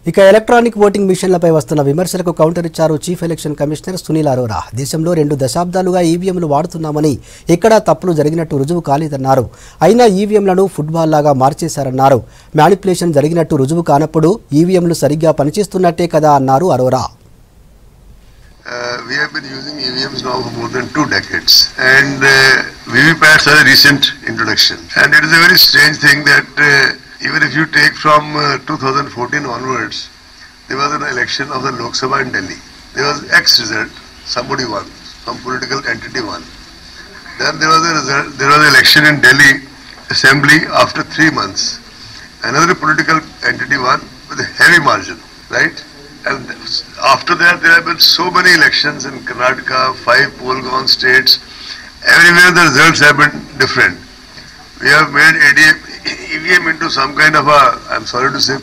ఇక electronic voting మిషన్లపై వస్తున్న విమర్శలకు కౌంటర్ ఇచ్చారు chief election commissioner Sunil Arora. దేశంలో 2 దశాబ్దాలుగా ఈవీఎంలు వాడుతున్నామని ఎక్కడా తప్పులు జరిగినట్టు రుజువు కాలేదన్నారు. అయినా ఈవీఎంలను ఫుట్బాల్ లాగా మార్చేశారన్నారు. మ్యానిపులేషన్ జరిగినట్టు రుజువు కానప్పుడు ఈవీఎంలు సరిగ్గా పనిచేస్తున్నట్టే కదా అన్నారు Arora. We have been using EVMs now for more than 2 decades, and VVPATs are a recent introduction. And it is a very strange thing that even if you take from 2014 onwards, there was an election of the Lok Sabha in Delhi. There was X result, somebody won, some political entity won. Then there was an election in Delhi Assembly after 3 months. Another political entity won with a heavy margin, right? And after that, there have been so many elections in Karnataka, 5 poll-gone states. Everywhere the results have been different. We have made EVM into some kind of a, I'm sorry to say,